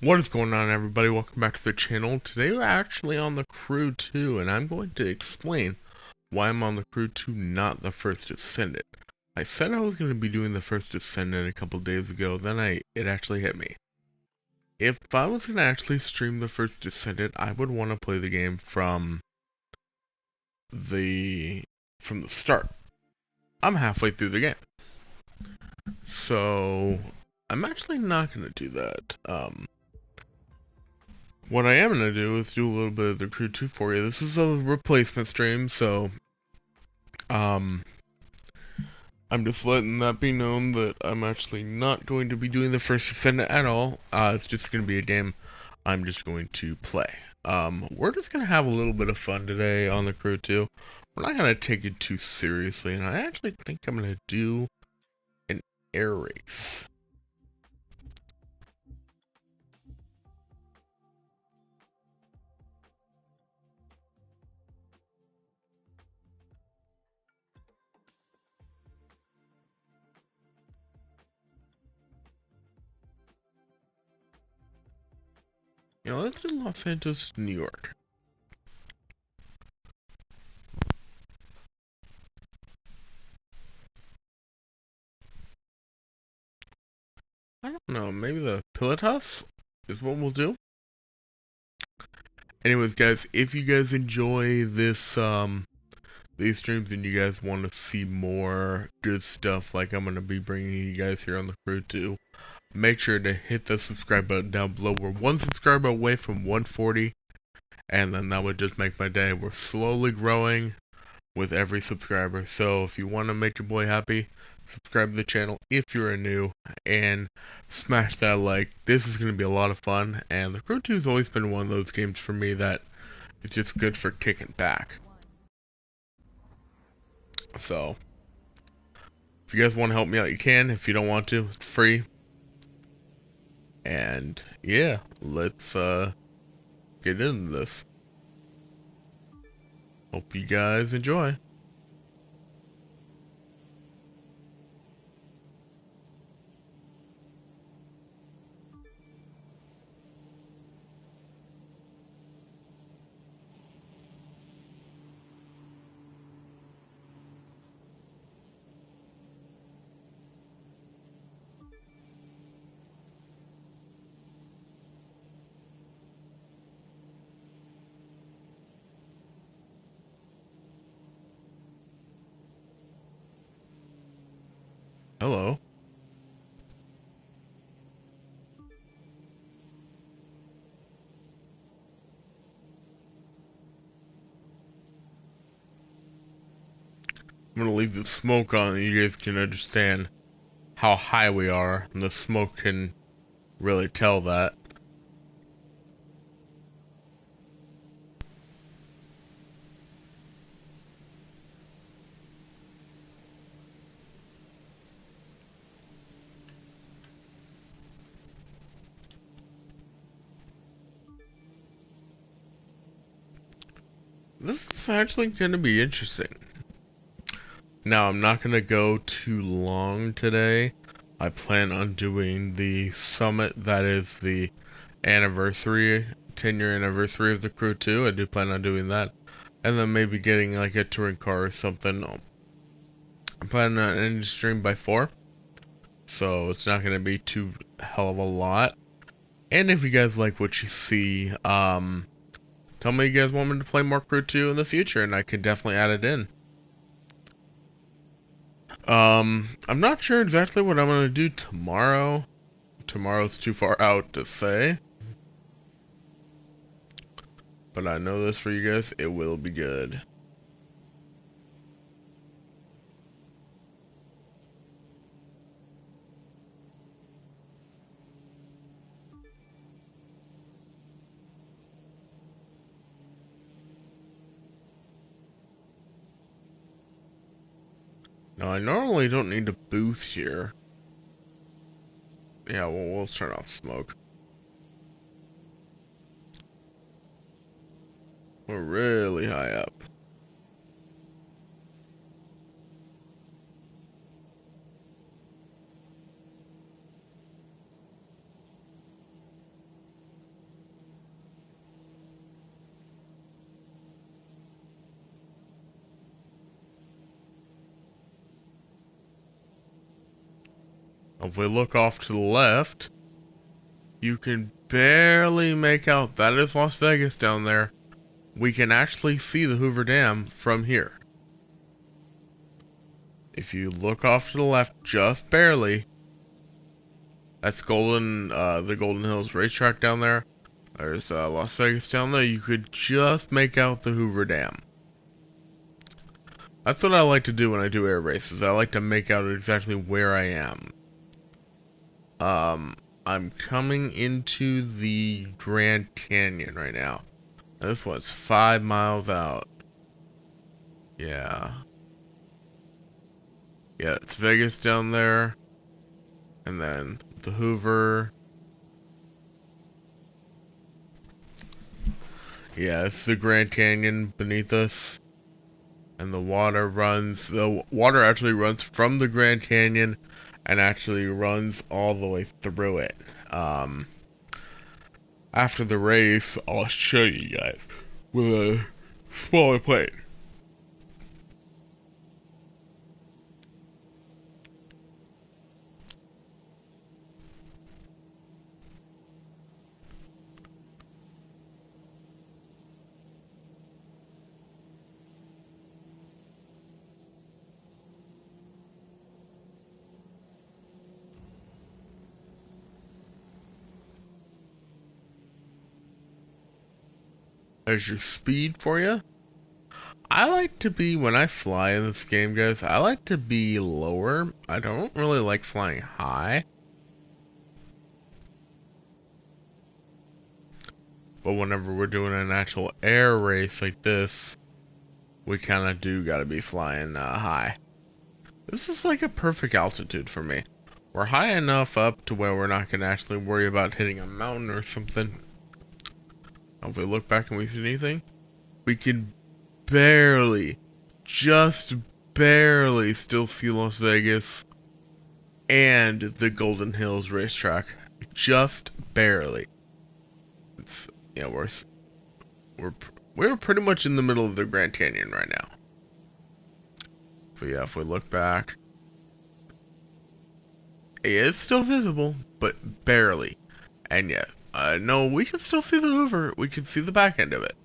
What is going on, everybody? Welcome back to the channel. Today we're actually on the Crew 2, and I'm going to explain why I'm on the Crew 2, not the First Descendant. I said I was going to be doing the First Descendant a couple days ago, then it actually hit me. If I was going to actually stream the First Descendant, I would want to play the game from the start. I'm halfway through the game. So, I'm actually not going to do that. What I am going to do is do a little bit of the Crew 2 for you. This is a replacement stream, so I'm just letting that be known that I'm actually not going to be doing the First Descendant at all. It's just going to be a game I'm just going to play. We're just going to have a little bit of fun today on the Crew 2. We're not going to take it too seriously, and I actually think I'm going to do an air race. You know, let's do Los Angeles, New York. I don't know, maybe the Pilatus is what we'll do. Anyways, guys, if you guys enjoy this, these streams and you guys want to see more good stuff like I'm going to be bringing you guys here on the Crew 2, make sure to hit the subscribe button down below. We're one subscriber away from 140, and then that would just make my day. We're slowly growing with every subscriber, so if you want to make your boy happy, subscribe to the channel if you're new, and smash that like. This is going to be a lot of fun, and the Crew 2 has always been one of those games for me that is just good for kicking back. So, if you guys want to help me out, you can. If you don't want to, it's free. And, yeah, let's get into this. Hope you guys enjoy. Hello. I'm gonna leave the smoke on and you guys can understand how high we are, and the smoke can really tell that. This is actually gonna be interesting. Now, I'm not gonna go too long today. I plan on doing the summit, that is the anniversary, 10-year anniversary of the Crew 2. I do plan on doing that. And then maybe getting like a touring car or something. I'm planning on ending the stream by 4. So it's not going to be too hell of a lot. And if you guys like what you see, tell me you guys want me to play more Crew 2 in the future, and I could definitely add it in. I'm not sure exactly what I'm going to do tomorrow. Tomorrow's too far out to say. But I know this for you guys, it will be good. Now, I normally don't need a booth here. Yeah, well, we'll turn off smoke. We're really high up. If we look off to the left, you can barely make out that is Las Vegas down there. We can actually see the Hoover Dam from here. If you look off to the left just barely, that's the Golden Hills racetrack down there. There's Las Vegas down there. You could just make out the Hoover Dam. That's what I like to do when I do air races. I like to make out exactly where I am. I'm coming into the Grand Canyon right now. This one's 5 miles out. Yeah. Yeah, it's Vegas down there. And then the Hoover. Yeah, it's the Grand Canyon beneath us. And the water actually runs from the Grand Canyon and actually runs all the way through it. After the race, I'll show you guys with a smaller plate. There's your speed for you. I like to be, when I fly in this game, guys, I like to be lower. I don't really like flying high. But whenever we're doing an actual air race like this, we kind of do gotta be flying high. This is like a perfect altitude for me. We're high enough up to where we're not gonna actually worry about hitting a mountain or something. If we look back and we see anything, we can barely, just barely still see Las Vegas and the Golden Hills racetrack. Just barely. Yeah, we're pretty much in the middle of the Grand Canyon right now. So yeah, if we look back, it is still visible, but barely. And yeah, no, we can still see the Hoover. We can see the back end of it.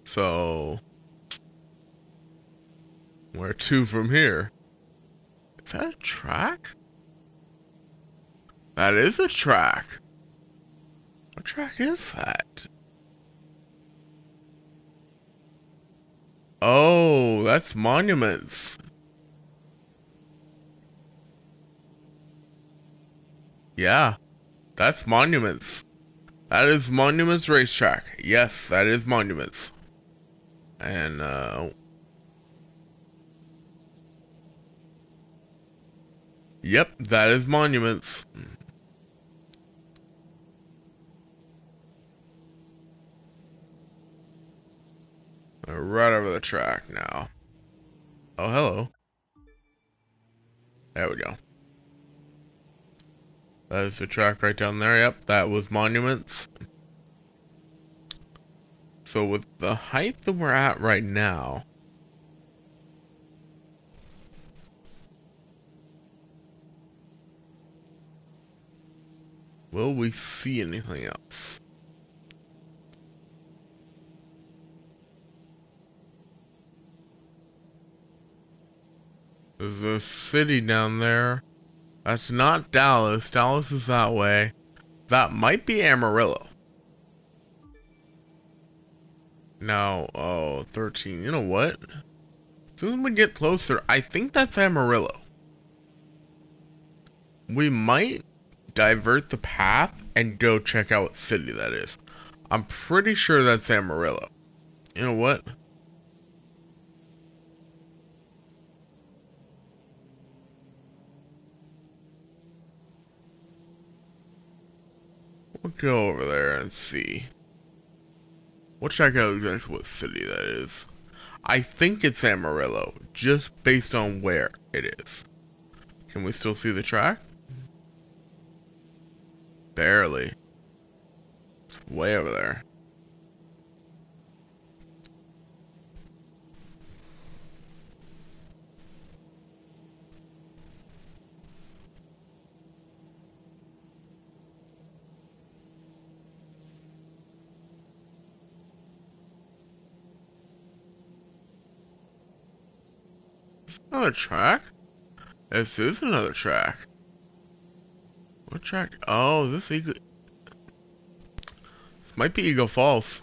So, where to from here? Is that a track? That is a track. What track is that? Oh, that's Monuments. Yeah, that's Monuments. That is Monuments Racetrack. Yes, that is Monuments. And, yep, that is Monuments. Right over the track now. Oh, hello. There we go. That is the track right down there. Yep, that was Monuments. So with the height that we're at right now, will we see anything else? There's a city down there. That's not Dallas. Dallas is that way. That might be Amarillo. No, oh, 13. You know what? As soon as we get closer, I think that's Amarillo. We might divert the path and go check out what city that is. I'm pretty sure that's Amarillo. You know what? We'll go over there and see. We'll check out exactly what city that is. I think it's Amarillo, just based on where it is. Can we still see the track? Barely. It's way over there. Another track? This is another track. What track? Oh, this might be Eagle Falls.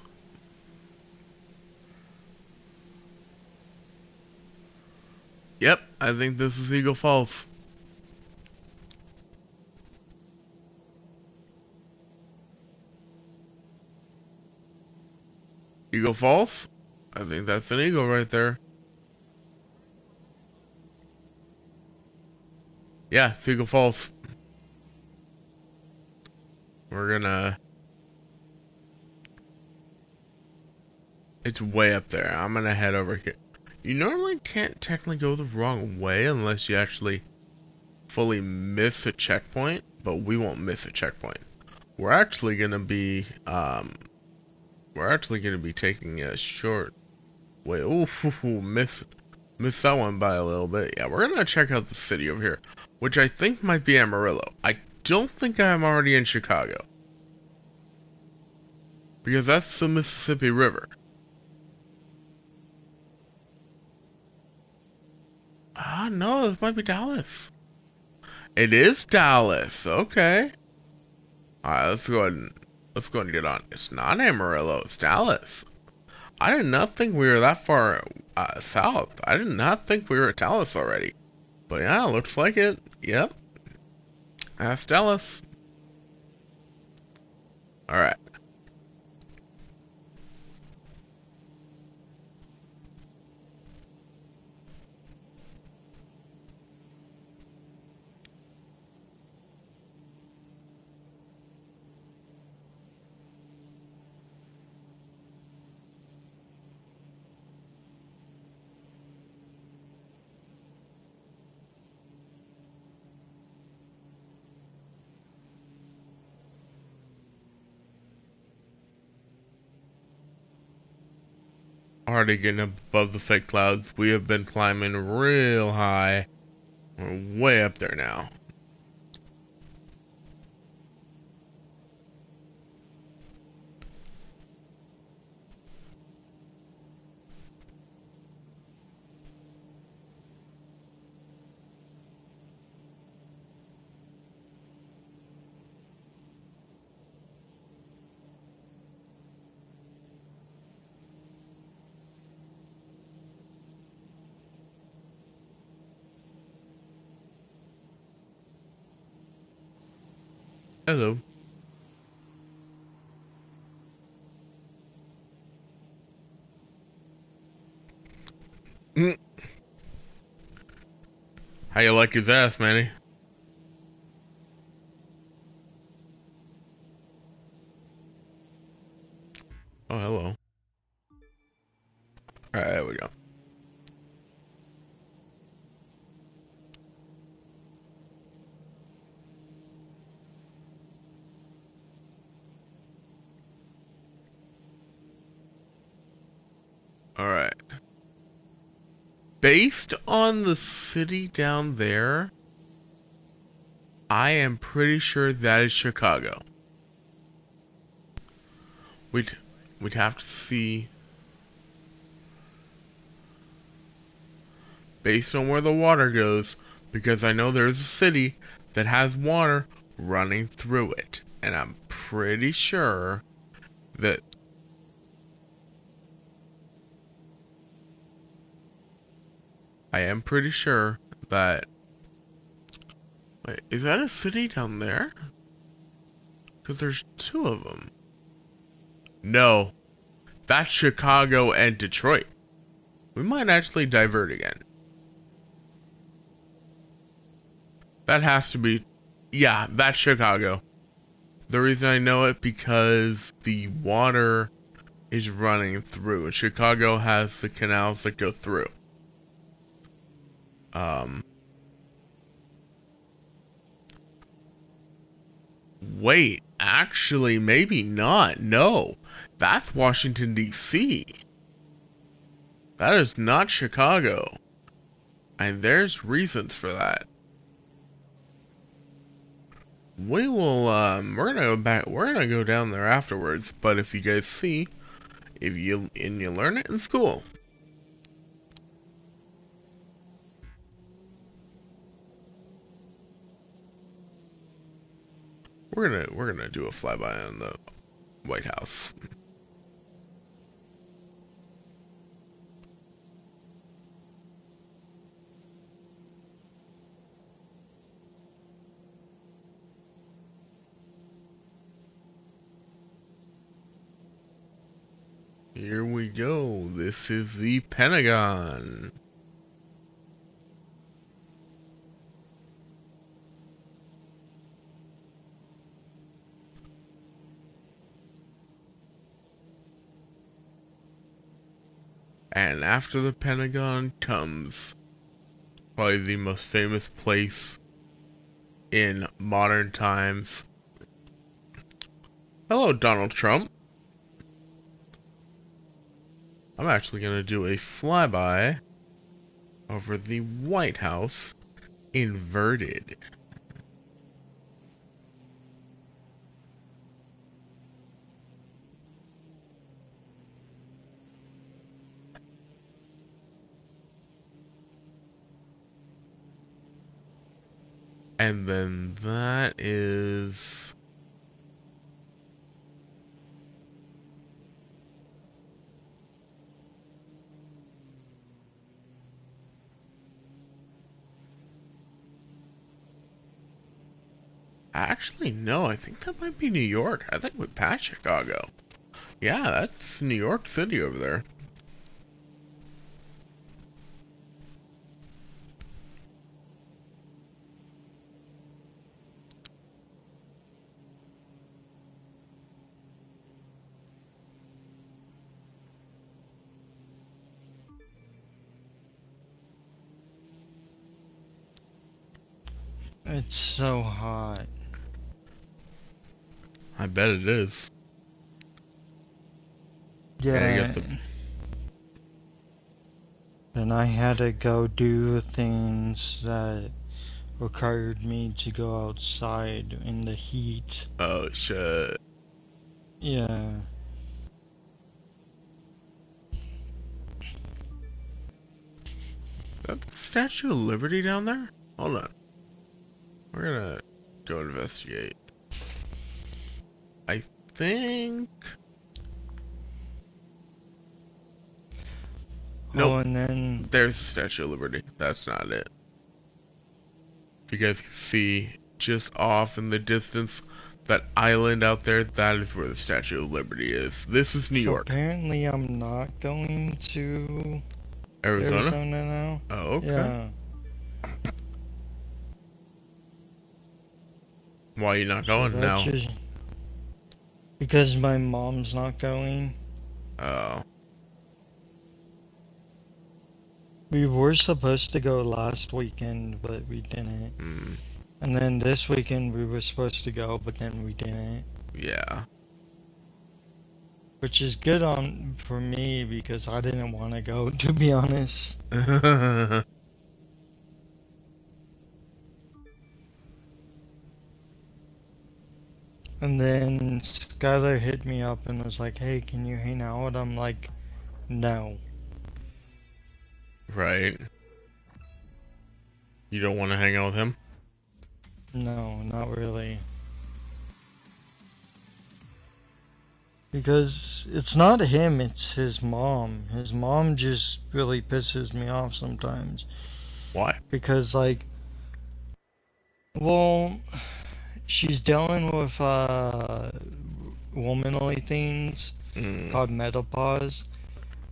Yep, I think this is Eagle Falls. Eagle Falls? I think that's an eagle right there. Yeah, it's Eagle Falls. We're gonna... It's way up there. I'm gonna head over here. You normally can't technically go the wrong way unless you actually fully miss a checkpoint, but we won't miss a checkpoint. We're actually gonna be taking a short way. Ooh, missed that one by a little bit. Yeah, we're gonna check out the city over here, which I think might be Amarillo. I don't think I'm already in Chicago, because that's the Mississippi River. Ah, no, this might be Dallas. It is Dallas. Okay. Alright, let's go and get on. It's not Amarillo, it's Dallas. I did not think we were that far south. I did not think we were at Dallas already. But yeah, looks like it. Yep. That's Dallas. Alright. Already getting above the fake clouds. We have been climbing real high. We're way up there now. Hello. How you like his ass, Manny? Oh, hello. Alright, there we go. Alright. Based on the city down there, I am pretty sure that is Chicago. We'd have to see based on where the water goes, because I know there's a city that has water running through it, and I'm pretty sure that wait, is that a city down there? Because there's two of them. No, that's Chicago and Detroit. We might actually divert again. That has to be, yeah, that's Chicago. The reason I know it because the water is running through, and Chicago has the canals that go through. Wait, actually, maybe not. No, that's Washington, D.C. That is not Chicago. And there's reasons for that. We will, we're gonna go down there afterwards, but if you guys see, you learn it in school. we're gonna do a flyby on the White House. Here we go. This is the Pentagon. And after the Pentagon comes probably the most famous place in modern times. Hello, Donald Trump. I'm actually going to do a flyby over the White House inverted. And then that is... Actually, no, I think that might be New York. I think we passed Chicago. Yeah, that's New York City over there. It's so hot. I bet it is. Yeah. Get the... And I had to go do things that required me to go outside in the heat. Oh, shit. Yeah. Is that the Statue of Liberty down there? Hold on. We're gonna go investigate. I think... Nope. Oh, and then... There's the Statue of Liberty. That's not it. You guys can see just off in the distance, that island out there, that is where the Statue of Liberty is. This is New York. Apparently I'm not going to Arizona now. Oh, okay. Yeah. Why are you not going now? Because my mom's not going. Oh. We were supposed to go last weekend, but we didn't. And then this weekend we were supposed to go, but then we didn't. Yeah. Which is good for me because I didn't want to go, to be honest. And then Skylar hit me up and was like, "Hey, can you hang out?" I'm like, "No." Right. You don't want to hang out with him? No, not really. Because it's not him, it's his mom. His mom just really pisses me off sometimes. Why? Because, like, well, she's dealing with womanly things called menopause,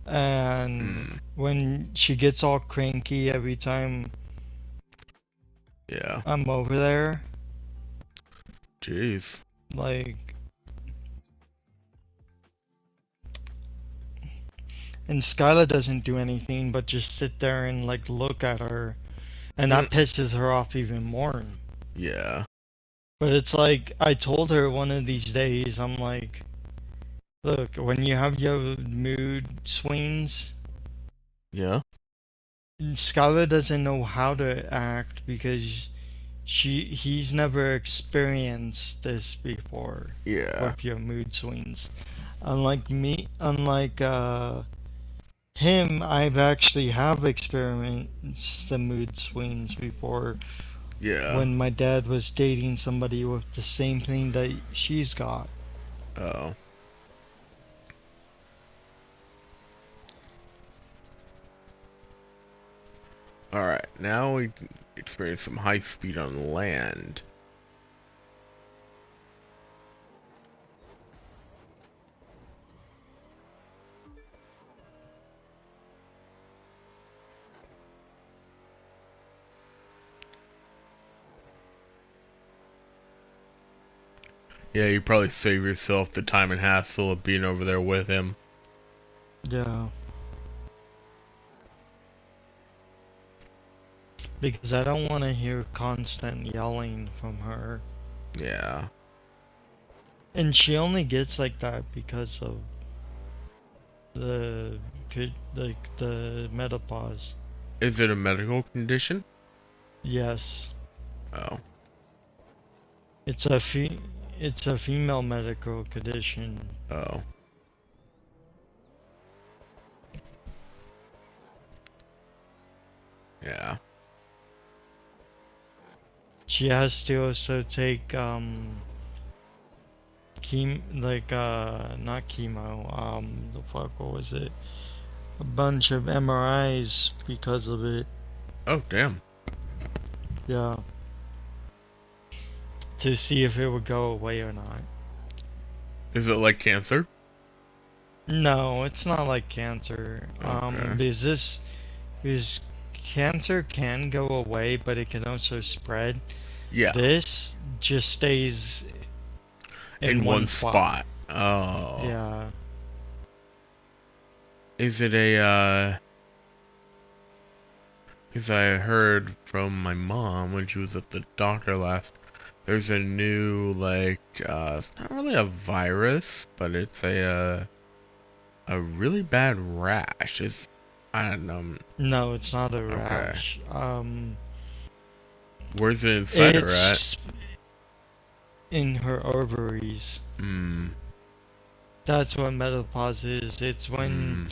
and when she gets all cranky every time I'm over there, jeez, like, and Skyla doesn't do anything but just sit there and like look at her, and that pisses her off even more. Yeah. But it's like, I told her one of these days, I'm like, look, when you have your mood swings, Skylar doesn't know how to act because he's never experienced this before. With your mood swings. Unlike him, I've actually have experienced the mood swings before Yeah. when my dad was dating somebody with the same thing that she's got. Oh. Alright, now we experience some high speed on land. Yeah, you probably save yourself the time and hassle of being over there with him. Yeah. Because I don't want to hear constant yelling from her. Yeah. And she only gets like that because of the the menopause. Is it a medical condition? Yes. Oh. It's a it's a female medical condition. Oh. Yeah. She has to also take not chemo, the fuck, what was it? A bunch of MRIs because of it. Oh, damn. Yeah. To see if it would go away or not. Is it like cancer? No, it's not like cancer. Okay. Because cancer can go away, but it can also spread. Yeah. This just stays In one spot. spot. Oh. Yeah. Is it a, because I heard from my mom when she was at the doctor last, there's a new, like, it's not really a virus, but it's a really bad rash. I don't know. No, it's not a Okay. rash. Where's it inside her at? It's in her ovaries. Hmm. That's what menopause is. It's when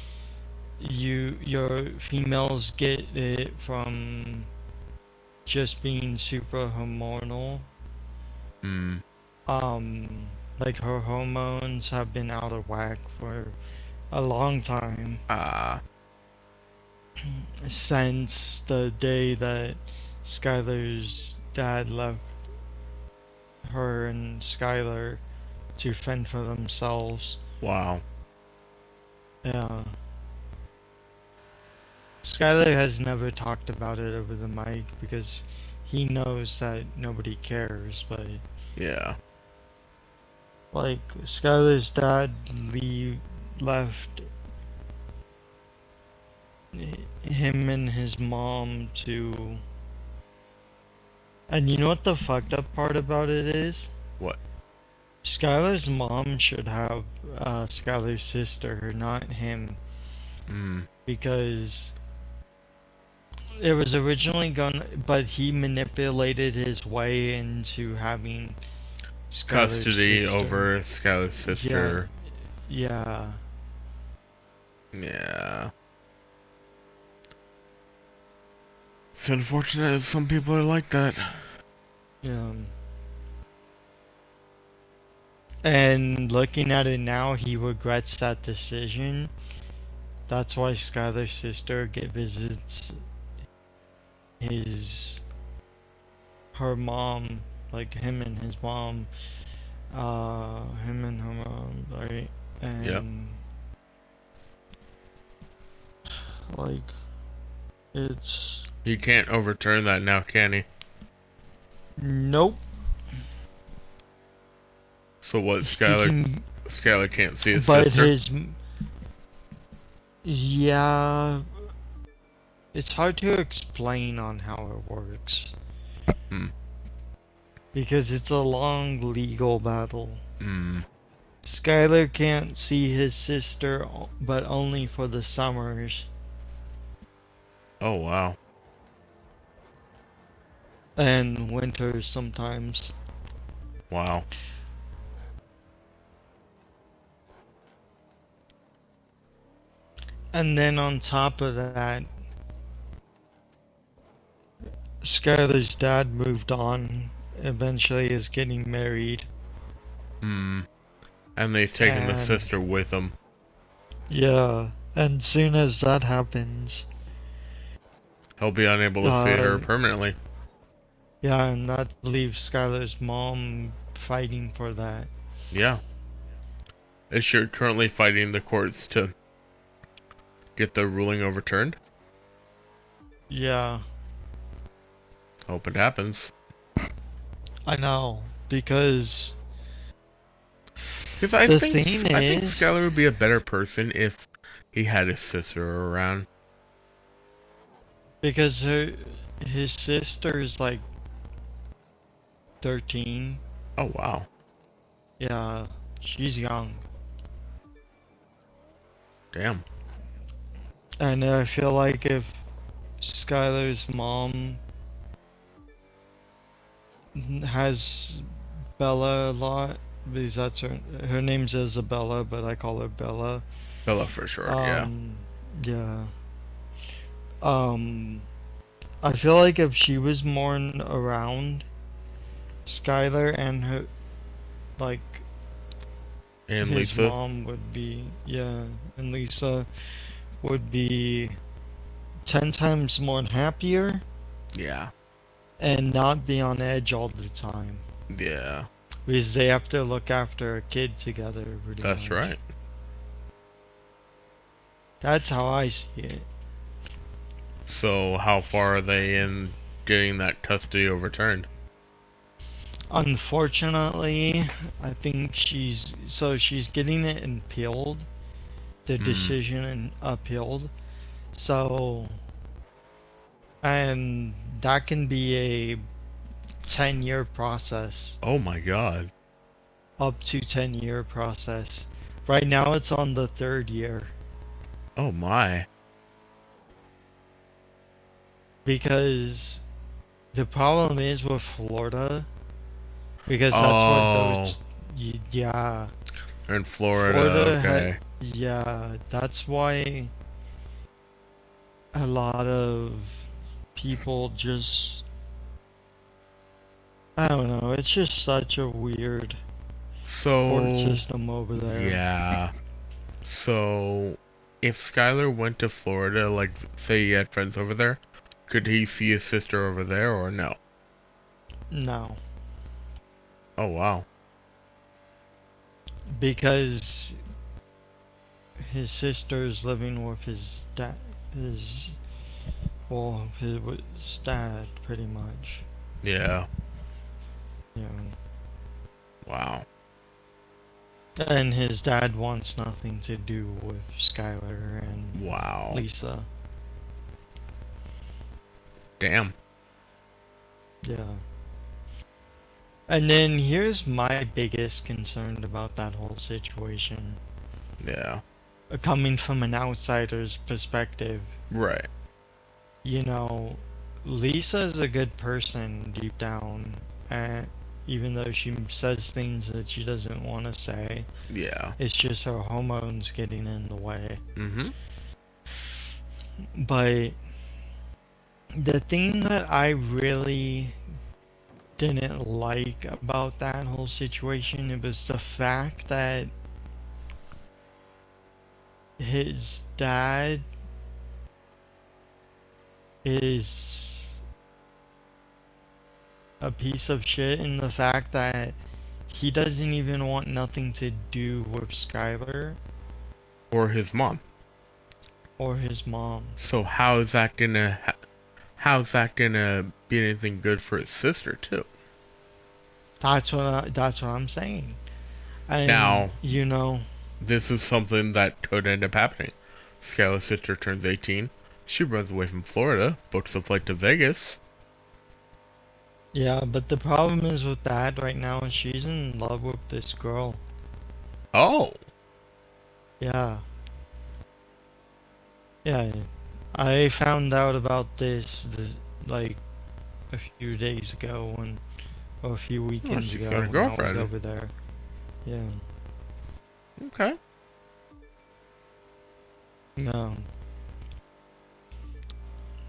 your females get it from just being super hormonal. Hmm. Like her hormones have been out of whack for a long time. Ah. Since the day that Skylar's dad left her and Skylar to fend for themselves. Wow. Yeah. Skylar has never talked about it over the mic because he knows that nobody cares, but Yeah. like Skylar's dad left him and his mom to. And you know what the fucked up part about it is? What? Skylar's mom should have Skylar's sister, not him, Hmm. because it was originally gonna, but he manipulated his way into having Skylar's Custody sister. over Skylar's sister. Yeah. Yeah. It's unfortunate that some people are like that. Yeah. And looking at it now, he regrets that decision. That's why Skylar's sister visits her mom, like him and his mom, him and her mom, right? And Yep. like, it's He can't overturn that now, can he? nope. So what? Skylar can't see his but sister. Yeah, it's hard to explain on how it works. Hmm. Because it's a long legal battle. Hmm. Skylar can't see his sister, but only for the summers. Oh wow. And winters sometimes. Wow. And then on top of that, Skylar's dad moved on, eventually is getting married. Hmm. And they've taken the And sister with them. yeah, and soon as that happens, He'll be unable to see her uh, permanently. yeah, and that leaves Skylar's mom fighting for that. Yeah. Is she currently fighting the courts to get the ruling overturned? Yeah, Hope it happens. I know, because Because I the think thing I think is, Skylar would be a better person if he had his sister around. because his sister's like 13. Oh wow. Yeah, she's young. Damn. And I feel like if Skylar's mom has Bella a lot, because that's her name's Isabella, but I call her Bella. Bella for sure, yeah. Um, yeah. Um, I feel like if she was more around Skylar and her, like, And his Lisa? mom would be, yeah, and Lisa would be 10 times more happier Yeah. and not be on edge all the time. Yeah. Because they have to look after a kid together, pretty That's much. right. That's how I see it. So how far are they in getting that custody overturned? Unfortunately, I think she's getting it appealed, the Hmm. decision appealed. So, and that can be a 10-year process, Oh my god. up to 10-year process. Right now it's on the 3rd year. Oh my. Because the problem is with Florida, because that's what Oh. those, yeah, In Florida, Florida okay. yeah, that's why a lot of people just, I don't know, it's just such a weird court So, system over there. yeah. So, if Skylar went to Florida, like, say he had friends over there, could he see his sister over there or no? No, Oh, wow. because his sister's living with his dad, his, well, his dad, pretty much. Yeah. You know. Wow. And his dad wants nothing to do with Skylar and Wow. Lisa. Damn. Yeah. And then here's my biggest concern about that whole situation. Yeah. Coming from an outsider's perspective, Right. you know, Lisa's a good person deep down, and even though she says things that she doesn't want to say, Yeah. it's just her hormones getting in the way. Mm-hmm. But the thing that I really didn't like about that whole situation, it was the fact that his dad is a piece of shit in the fact that he doesn't even want nothing to do with Skylar Or his mom. or his mom. So how's that gonna be anything good for his sister too? That's what I'm saying. And Now, you know, this is something that could end up happening. Skylar's sister turns 18. She runs away from Florida, books a flight to Vegas. yeah, but the problem is with that right now is she's in love with this girl. Oh, Yeah. Yeah, I found out about this like a few days ago or a few well, weekends she's ago got a when I was girlfriend. over there. Yeah. Okay, No.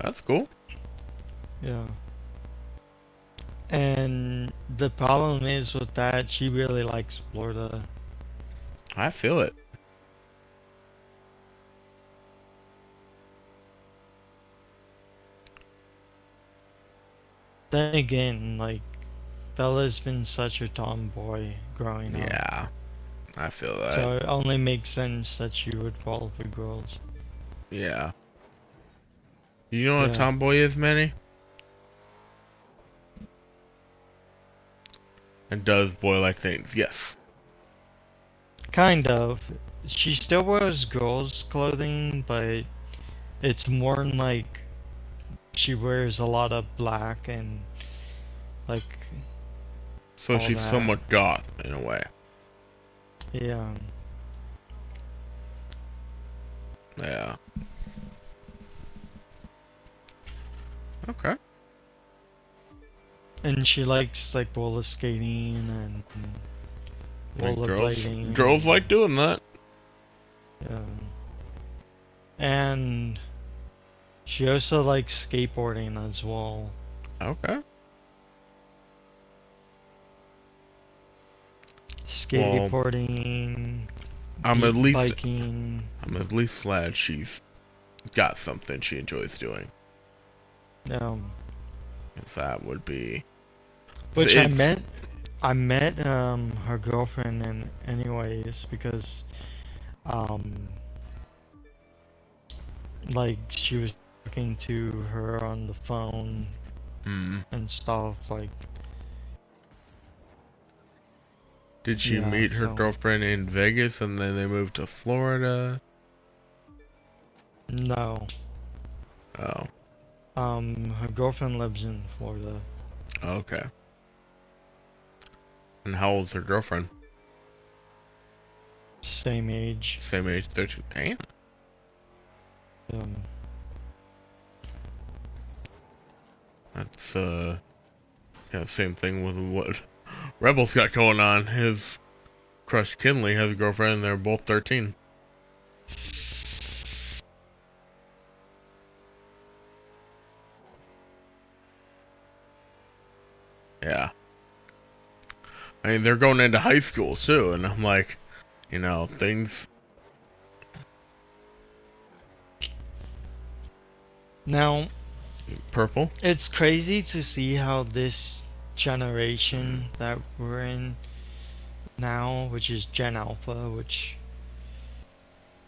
that's cool. Yeah. And the problem is with that, she really likes Florida. I feel it. Then again, like, Bella's been such a tomboy growing up. Yeah, I feel that. So it only makes sense that she would fall for girls. Yeah. You know what a tomboy is, Manny? And does boy-like things, yes. Kind of. She still wears girls' clothing, but it's more like she wears a lot of black and like. So she's somewhat goth in a way. Yeah. Yeah. Okay. And she likes like roller skating and rollerblading. Girls like doing that. Yeah. And she also likes skateboarding as well. Okay. Skateboarding, biking. I'm at least glad she's got something she enjoys doing. If that would be. Which I met her girlfriend in anyways because like she was talking to her on the phone and stuff like. Did she meet her girlfriend in Vegas and then they moved to Florida? No. Oh. Her girlfriend lives in Florida. Okay. And how old's her girlfriend? Same age. Same age, 13. Damn. That's yeah, same thing with what Rebel's got going on. His crush Kinley has a girlfriend and they're both 13. Yeah. I mean, they're going into high school too, and I'm like, you know, things. Now, purple. It's crazy to see how this generation that we're in now, which is Gen Alpha, which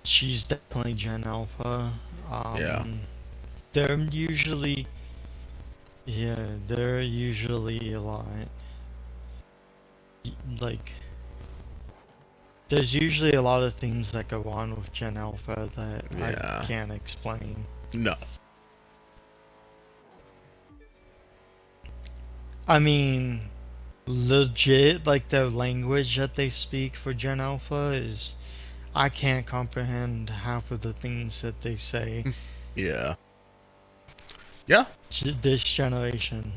she's definitely Gen Alpha. Yeah. They're usually, they're usually a lot. Like, there's usually a lot of things that go on with Gen Alpha that I can't explain. No. I mean, legit, like the language that they speak for Gen Alpha is, I can't comprehend half of the things that they say. Yeah. Yeah. This generation.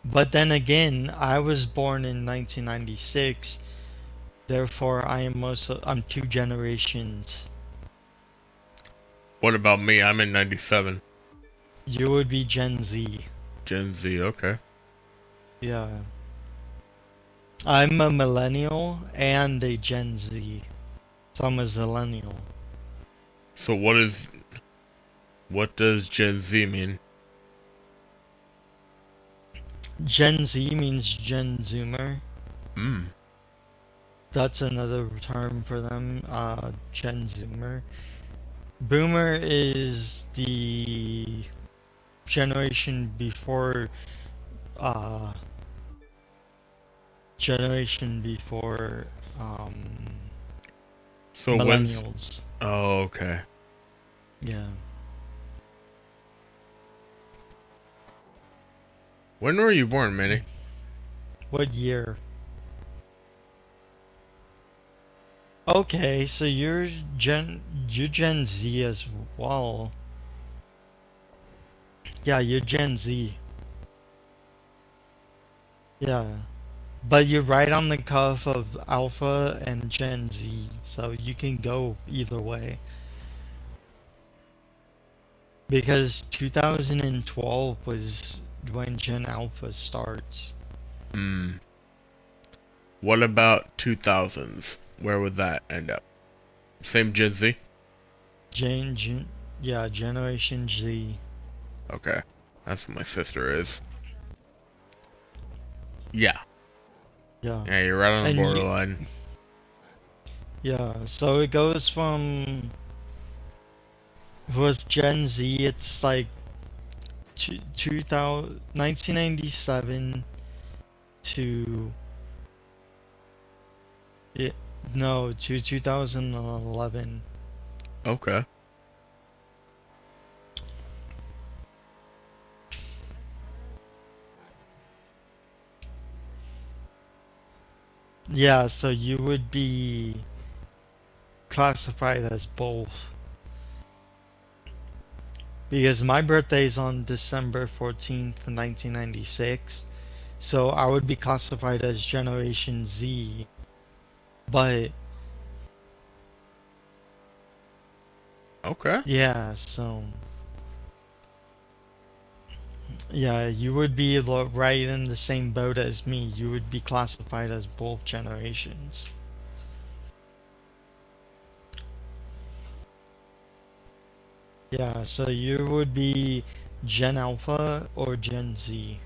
But then again, I was born in 1996, therefore I'm 2 generations. What about me? I'm in 97. You would be Gen Z. Gen Z, okay. Yeah. I'm a millennial and a Gen Z. So I'm a zillennial. So what does Gen Z mean? Gen Z means Gen Zoomer. Hmm. That's another term for them, Gen Zoomer. Boomer is the generation before, so millennials. Oh, okay. Yeah. When were you born, Minnie? What year? Okay, so you're Gen Z as well. Yeah, you're Gen Z. Yeah. But you're right on the cuff of Alpha and Gen Z, so you can go either way. Because 2012 was when Gen Alpha starts. Hmm. What about 2000s? Where would that end up? Same Gen Z? Yeah, Generation Z. Okay. That's what my sister is. Yeah. Yeah. Yeah, you're right on the And borderline. yeah, so it goes from with Gen Z, it's like 1997 to yeah, no, to 2011. Okay. Yeah, so you would be classified as both. Because my birthday is on December 14th, 1996. So I would be classified as Generation Z. But Okay. yeah, so yeah, you would be right in the same boat as me. You would be classified as both generations. Yeah, so you would be Gen Alpha or Gen Z.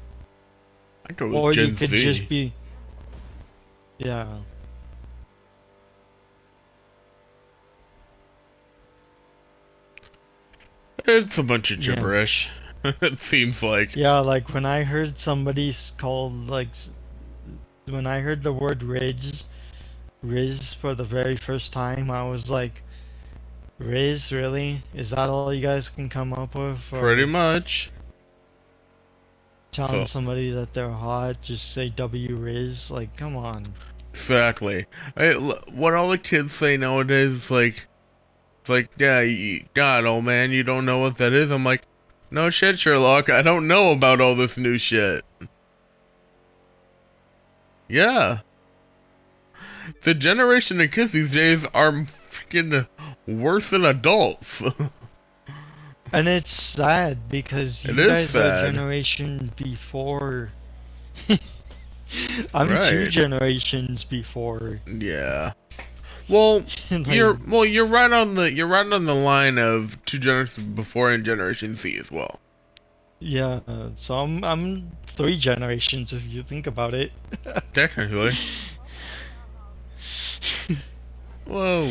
I go with Or you Gen could just Z. be, yeah. It's a bunch of Yeah. gibberish. It seems like. Yeah, like when I heard somebody's called, like, when I heard the word Riz for the very first time, I was like, Riz, really? Is that all you guys can come up with Pretty for much. telling So, somebody that they're hot? Just say W Riz? Like, come on. exactly. What all the kids say nowadays is like, it's like, yeah, God, old man, you don't know what that is? I'm like, no shit, Sherlock, I don't know about all this new shit. Yeah. The generation of kids these days are freaking worse than adults. And it's sad because It you is guys are a sad. generation before. I'm two Right. generations before. Yeah. Well, Like, you're right on the line of two generations before and Generation Z as well. yeah, so I'm three generations if you think about it. Technically. Whoa.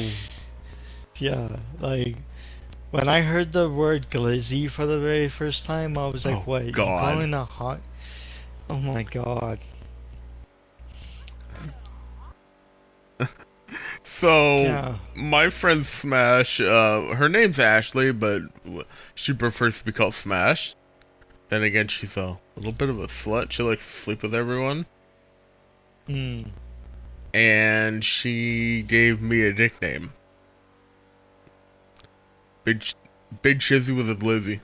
Yeah, like when I heard the word glizzy for the very first time, I was like, Oh "What? You God. calling a hot? Oh my god!" So Yeah. my friend Smash, her name's Ashley, but she prefers to be called Smash. Then again, she's a little bit of a slut. She likes to sleep with everyone. Hmm. And she gave me a nickname. Big, Big Shizzy with a Glizzy.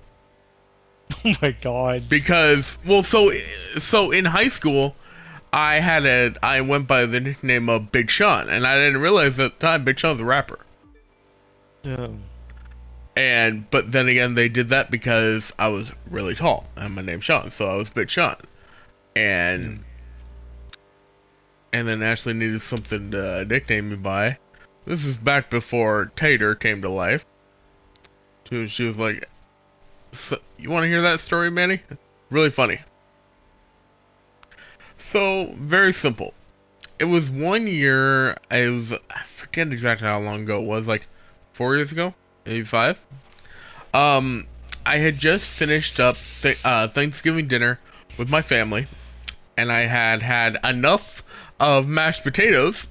Oh my god. Because, well, so in high school, I went by the nickname of Big Sean, and I didn't realize at the time Big Sean's a rapper. Yeah. But then again, they did that because I was really tall, and my name's Sean, so I was Big Sean. Yeah. And then Ashley needed something to nickname me by. This is back before Tater came to life. So she was like, so, "You want to hear that story, Manny? Really funny." So very simple. It was one year. I forget exactly how long ago it was. Like 4 years ago, maybe 5. Um, I had just finished up Thanksgiving dinner with my family, and I had enough of mashed potatoes.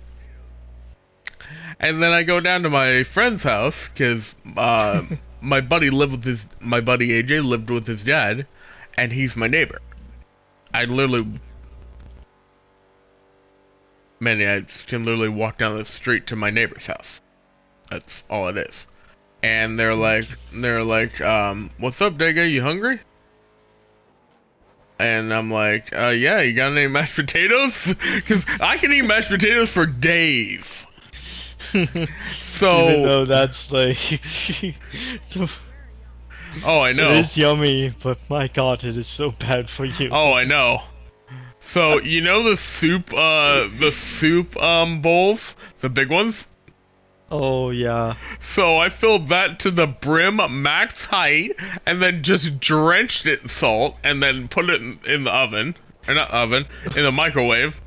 And then I go down to my friend's house because my buddy AJ lived with his dad, and he's my neighbor. I literally, man, I can literally walk down the street to my neighbor's house. That's all it is. And they're like, "What's up, Dega? You hungry?" And I'm like, "Yeah, you got any mashed potatoes? Because I can eat mashed potatoes for days." Even So though that's like the, Oh, I It know. is yummy, but my god, it is so bad for you. Oh, I know. So, you know the soup, bowls? The big ones? Oh yeah. So I filled that to the brim, max height, and then just drenched it in salt, and then put it in the oven. Or not oven, in the microwave.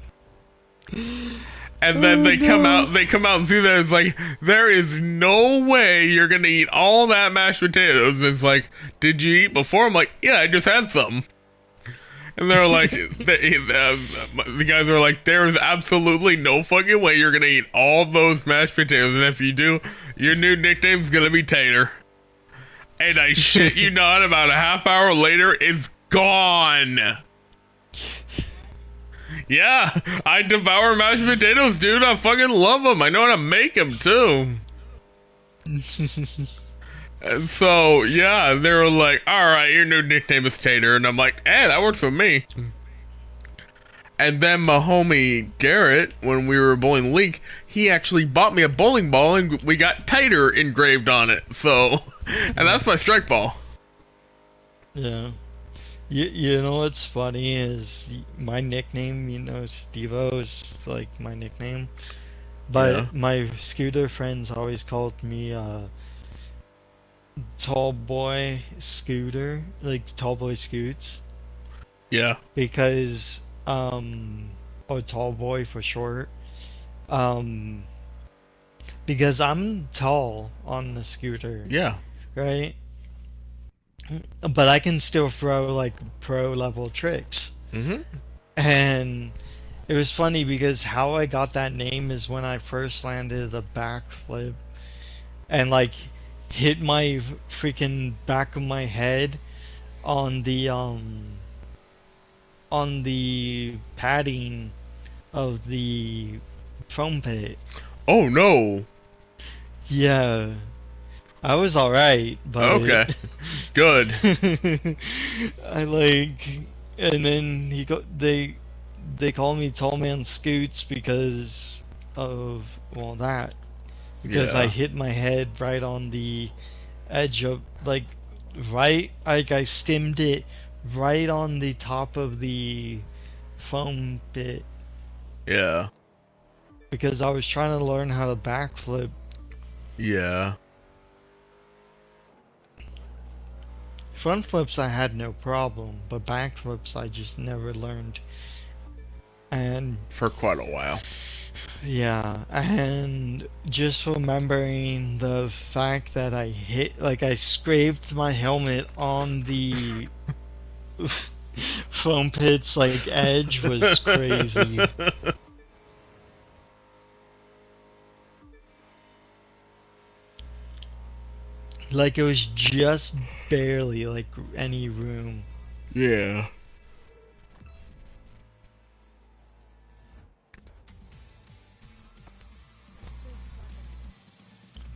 And then Oh no. they come out and see that it's like, there is no way you're gonna eat all that mashed potatoes. And it's like, did you eat before? I'm like, yeah, I just had some. And they're like, the guys are like, there is absolutely no fucking way you're gonna eat all those mashed potatoes. And if you do, your new nickname's gonna be Tater. And I shit you not, about a half hour later, it's gone. Yeah, I devour mashed potatoes, dude. I fucking love them. I know how to make them, too. And so, yeah, they were like, alright, your new nickname is Tater. And I'm like, hey, that works for me. And then my homie Garrett, when we were bowling league, he actually bought me a bowling ball and we got Tater engraved on it. So, and that's my strike ball. Yeah. You know what's funny is my nickname, Steve-O is like my nickname. Yeah. But my scooter friends always called me Tall Boy Scooter, like Tall Boy Scoots, Yeah. because or Tall Boy for short. Um because I'm tall on the scooter, Yeah. right? But I can still throw like pro level tricks. Mhm. And it was funny because how I got that name is when I first landed a backflip and like hit my freaking back of my head on the padding of the foam pit. Oh no. Yeah, I was alright, but Okay. Good. I like, and then they call me Tall Man Scoots because of that because I Yeah. hit my head right on the edge of like I skimmed it right on the top of the foam pit Yeah. because I was trying to learn how to backflip. Yeah. Front flips I had no problem, but backflips I just never learned. And For quite a while. yeah, and just remembering the fact that I scraped my helmet on the foam pit's like edge was crazy. Like it was just barely like any room. Yeah.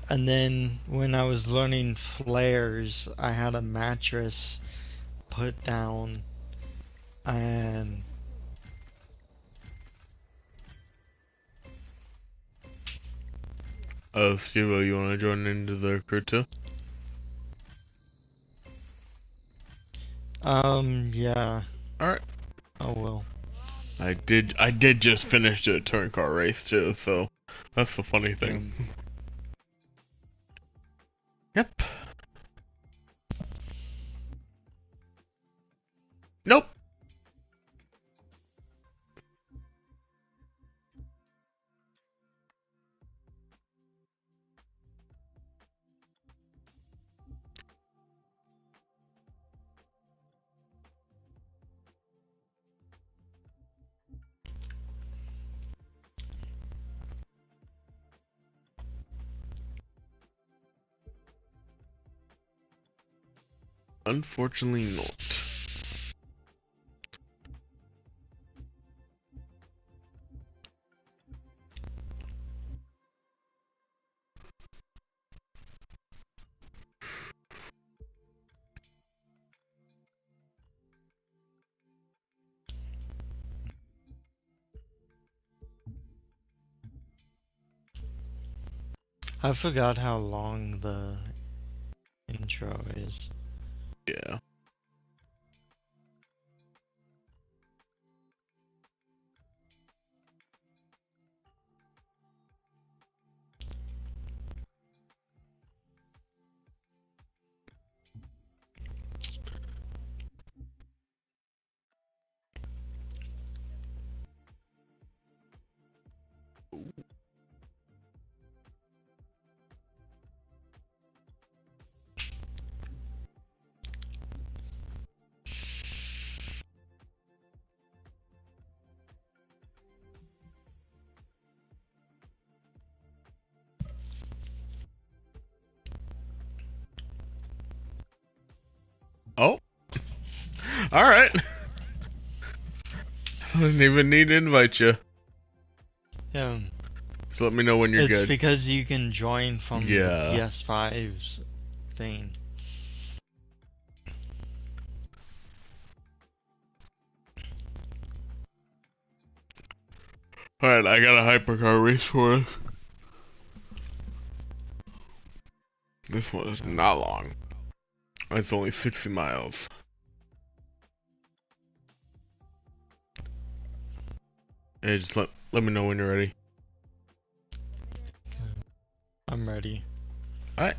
And then when I was learning flares, I had a mattress put down and Oh, Steve, you want to join into the crew too? yeah, All right. oh well. I did just finish the touring car race too, so that's the funny Yeah. thing. Yep. Nope. Unfortunately not. I forgot how long the intro is. Yeah. Oh, all right. I didn't even need to invite you. Yeah. So let me know when you're It's good. because you can join from the Yeah. PS5's thing. All right, I got a hypercar race for us. This one is not long. It's only 60 miles. Hey, just let me know when you're ready. I'm ready. Alright.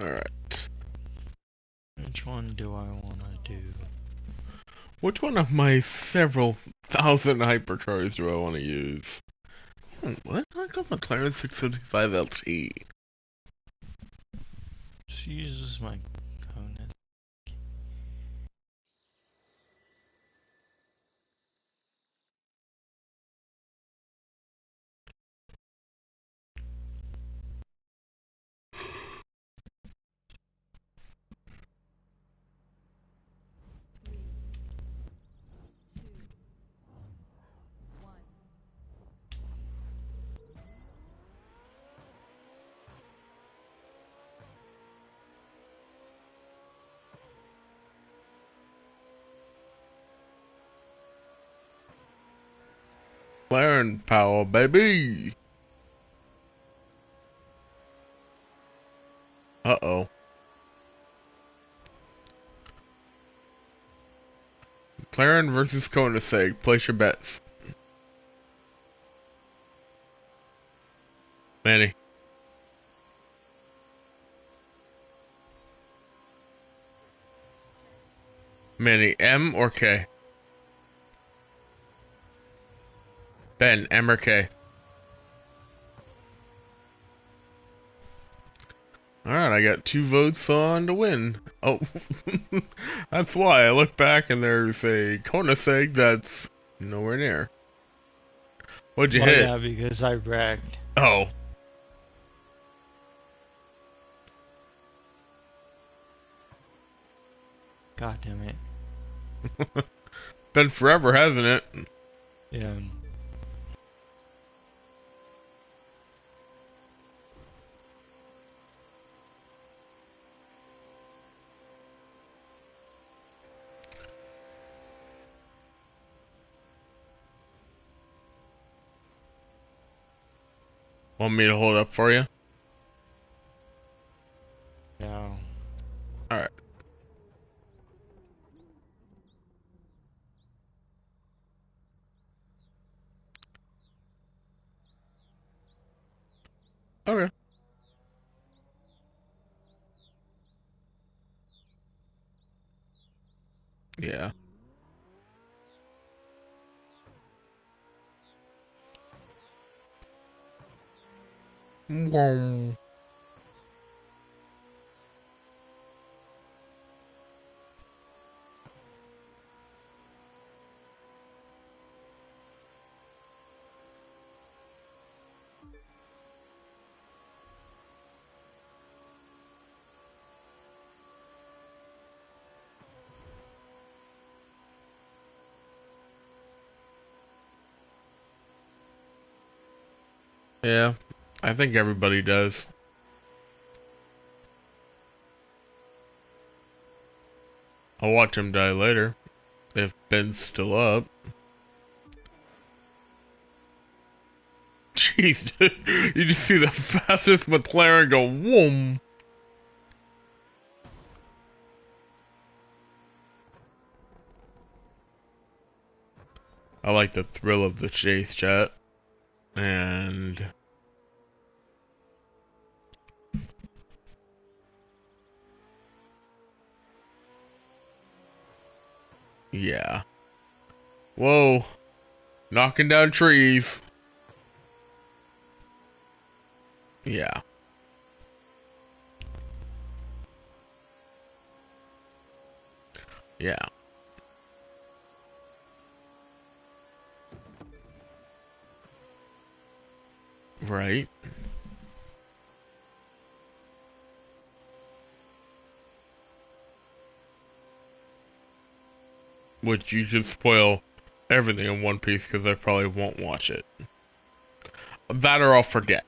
Alright. Which one do I want to do? Which one of my several thousand hypercars do I want to use? What? I got McLaren 675 LT. Just use my Kona. McLaren power, baby! Uh-oh. McLaren versus Koenigsegg. Place your bets. Manny. Manny, M or K? Ben, M or K? Alright, I got 2 votes on to win. Oh, that's why I look back and there's a Koenigsegg that's nowhere near. What'd you Well, hit? yeah, because I wrecked. Oh. God damn it. Been forever, hasn't it? Yeah. Want me to hold up for you? Yeah. Alright. Okay. Yeah. Whoa. Yeah. I think everybody does. I'll watch him die later. If Ben's still up. trees. You just see the fastest McLaren go whoom. I like the thrill of the chase, chat. And yeah. Whoa. Knocking down trees. Yeah. Yeah. Right. Which you should spoil everything in One Piece because I probably won't watch it. That or I'll forget.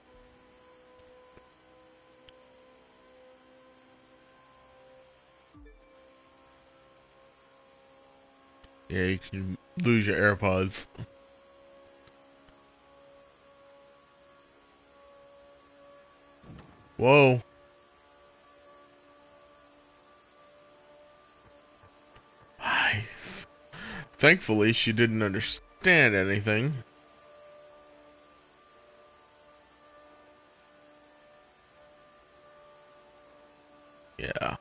Yeah, you can lose your AirPods. Whoa. Nice. Thankfully, she didn't understand anything. Yeah.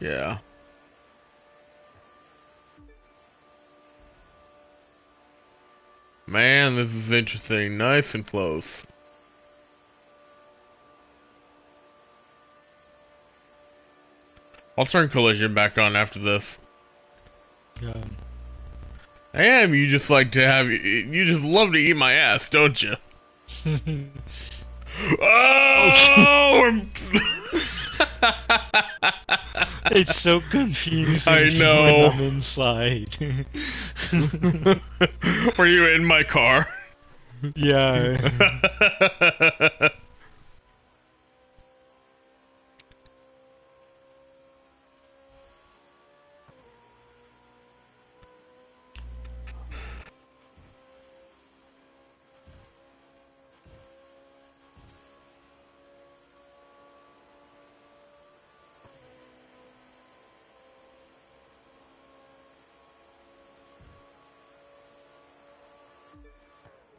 Yeah. Man, this is interesting. Nice and close. I'll turn collision back on after this. Yeah. Damn, you just like to have, you just love to eat my ass, don't you? Oh! It's so confusing I when know. I'm inside. Were you in my car? Yeah.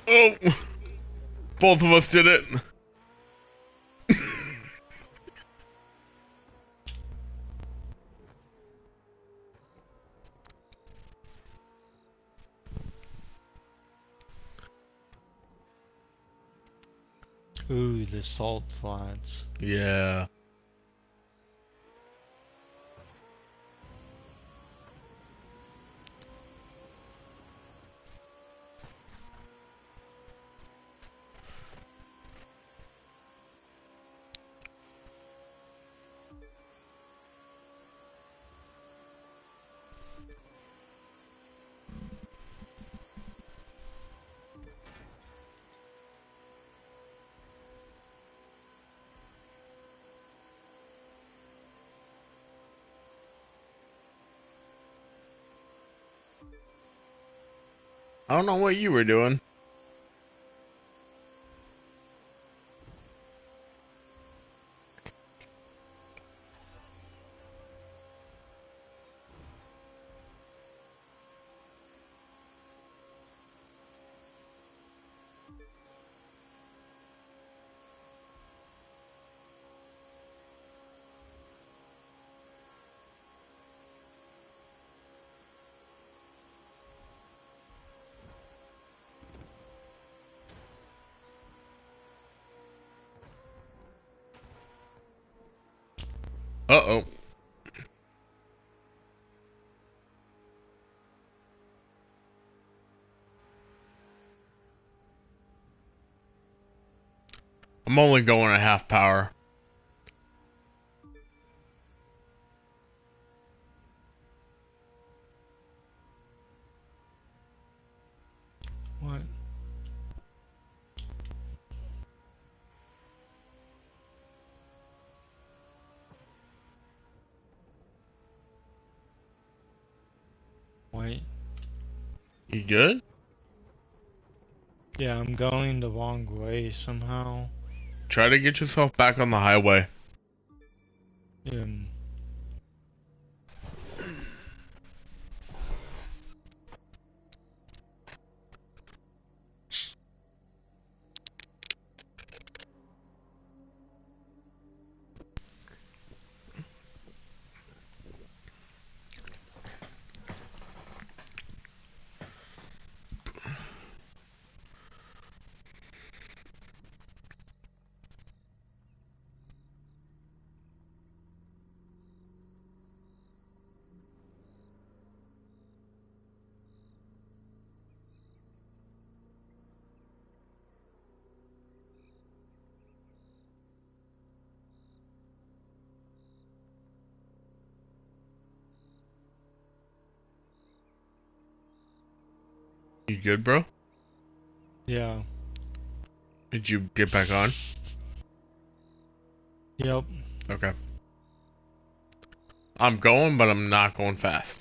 Oh! Both of us did it. Ooh, the salt flats. Yeah. I don't know what you were doing. Uh-oh. I'm only going at half power. What? point. You good? Yeah, I'm going the wrong way somehow. Try to get yourself back on the highway. Um, You good, bro? yeah. Did you get back on? Yep. Okay. I'm going, but I'm not going fast.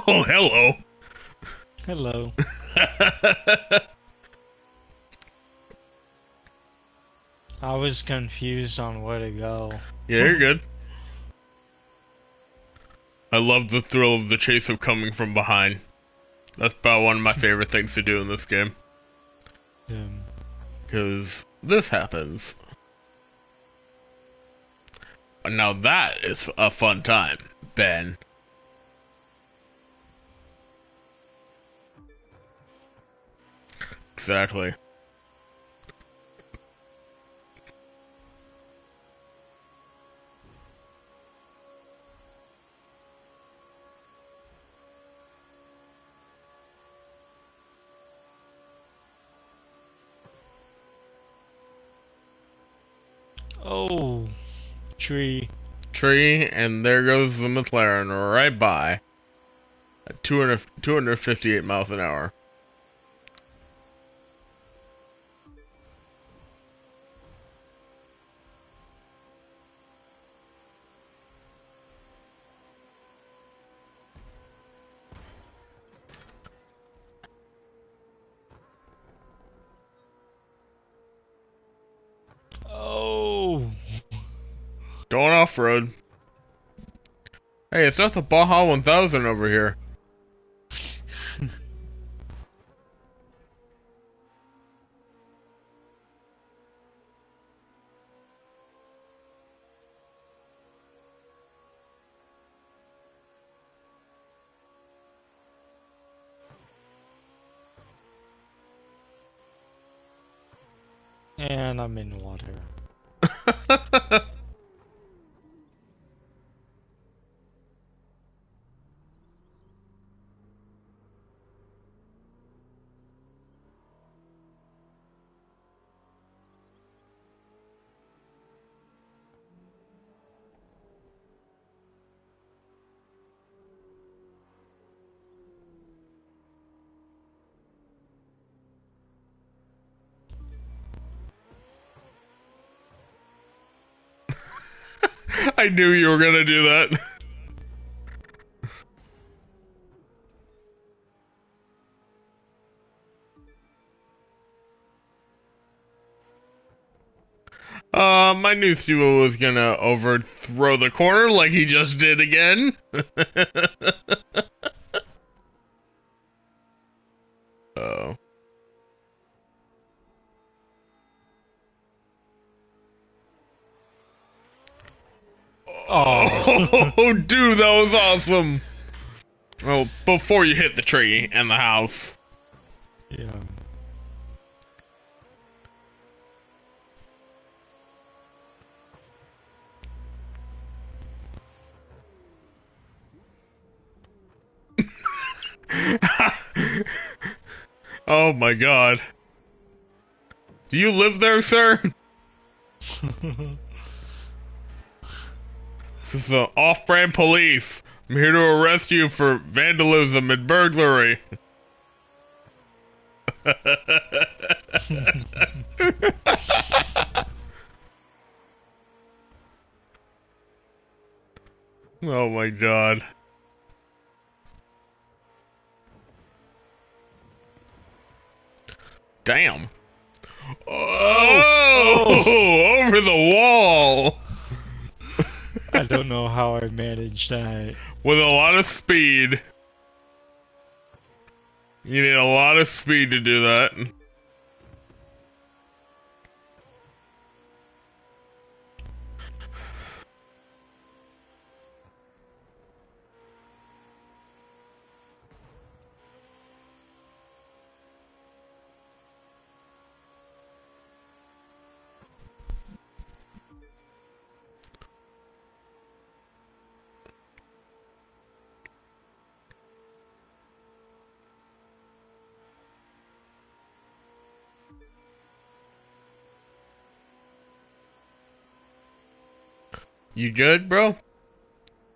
Oh, hello. Hello. I was confused on where to go. Yeah, you're good. I love the thrill of the chase of coming from behind. That's about one of my favorite things to do in this game. Um, Because this happens. Now that is a fun time, Ben. Exactly. oh, tree. Tree, and there goes the McLaren right by. At 258 miles an hour. Oh. Going off-road. Hey, it's not the Baja 1000 over here. And I'm in water. I knew you were gonna do that. My new Stevo was gonna overthrow the corner like he just did again. Oh. Oh. Oh, dude, that was awesome. Well, before you hit the tree and the house. Yeah. Oh my god. Do you live there, sir? This is the off-brand police. I'm here to arrest you for vandalism and burglary. Oh my god. Damn. Oh! Oh! Over the wall! I don't know how I managed that. With a lot of speed. You need a lot of speed to do that. You good, bro?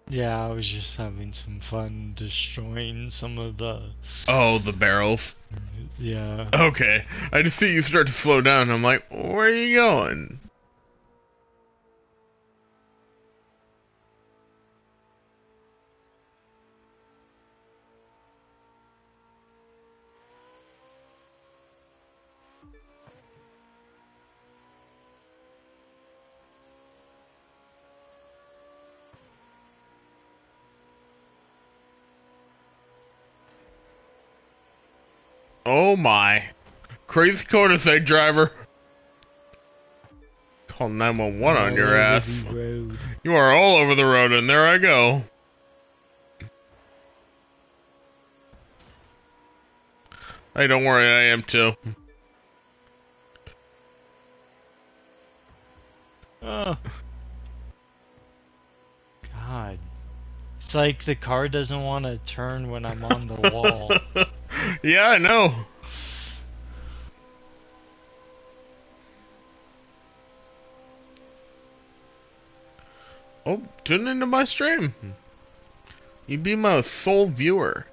Yeah, I was just having some fun destroying some of the... Oh, the barrels. Yeah. Okay. I just see you start to slow down. I'm like, where are you going? Oh my. Crazy cul-de-sac driver. Call 911 on All your over ass. the road. You are all over the road, and there I go. Hey, don't worry, I am too. Oh, God. It's like the car doesn't want to turn when I'm on the wall. Yeah, I know. Oh, tune into my stream. You be my sole viewer.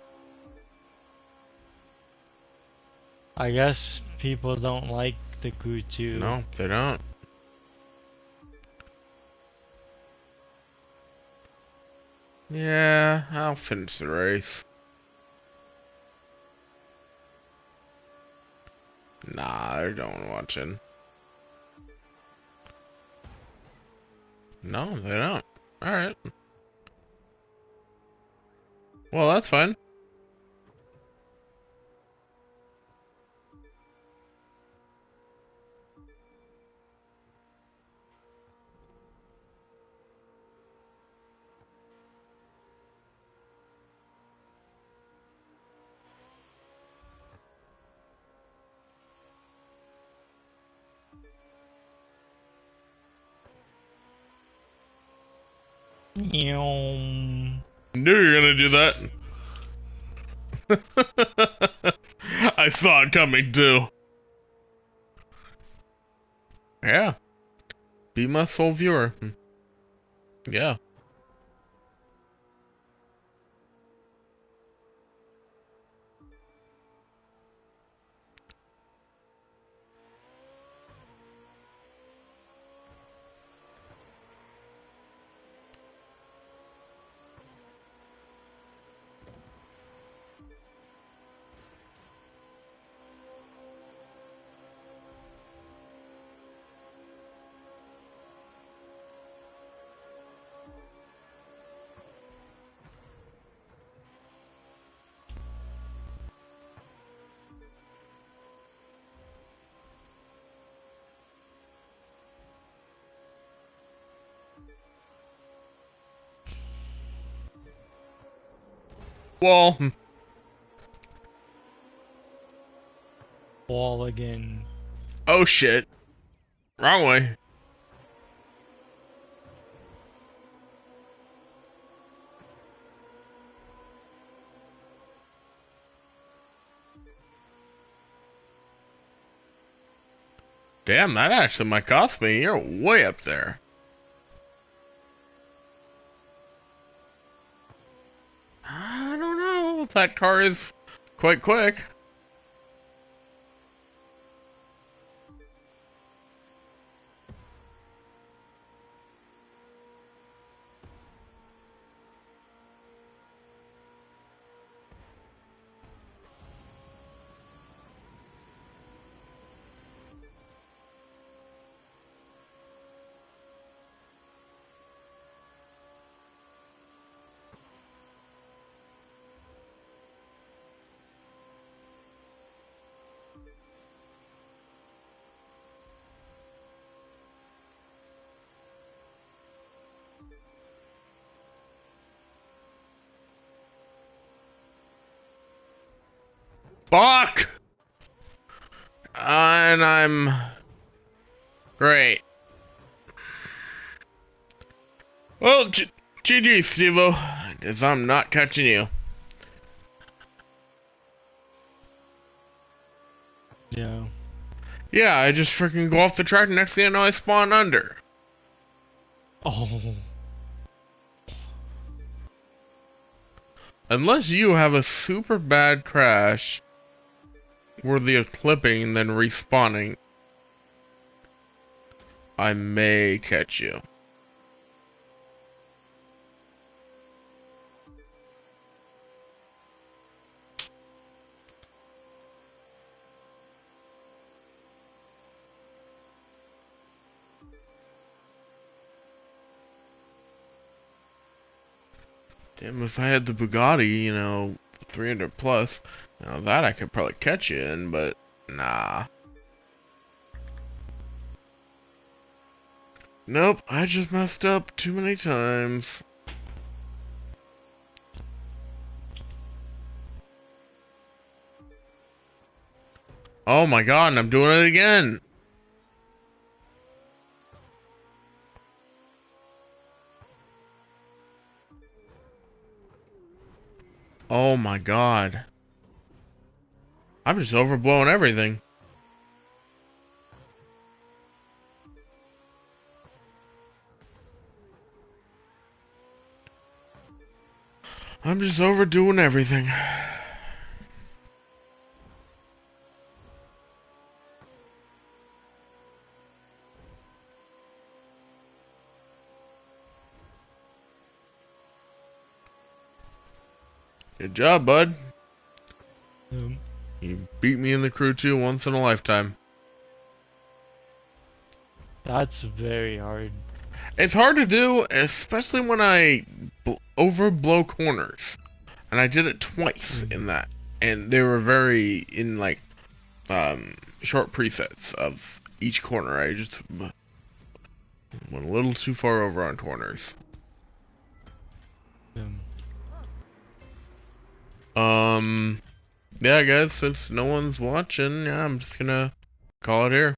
I guess people don't like the Kutu. No, they don't. Yeah, I'll finish the race. Nah, I don't watch it. No, they don't. Alright. Well, that's fine. Eom. Knew you were gonna do that. I saw it coming too. Yeah. Be my sole viewer. Yeah. Well, Wall again. oh shit. Wrong way. Damn, that actually might cost me. You're way up there. I don't know. That car is quite quick. Fuck! And I'm great. Well, GG, Stevo, because I'm not catching you. Yeah. Yeah, I just freaking go off the track, and next thing I know, I spawn under. Oh. Unless you have a super bad crash worthy of clipping and then respawning, I may catch you. Damn, if I had the Bugatti, you know, 300 plus, now that I could probably catch you in, but nah. Nope, I just messed up too many times. Oh my god, and I'm doing it again. Oh my god. I'm just overblowing everything. I'm just overdoing everything. Good job, bud. You beat me in the crew too once in a lifetime. That's very hard. It's hard to do, especially when I overblow corners. And I did it twice in that. And they were very in like short presets of each corner. I just went a little too far over on corners. Yeah, guys, since no one's watching, yeah, I'm just gonna call it here.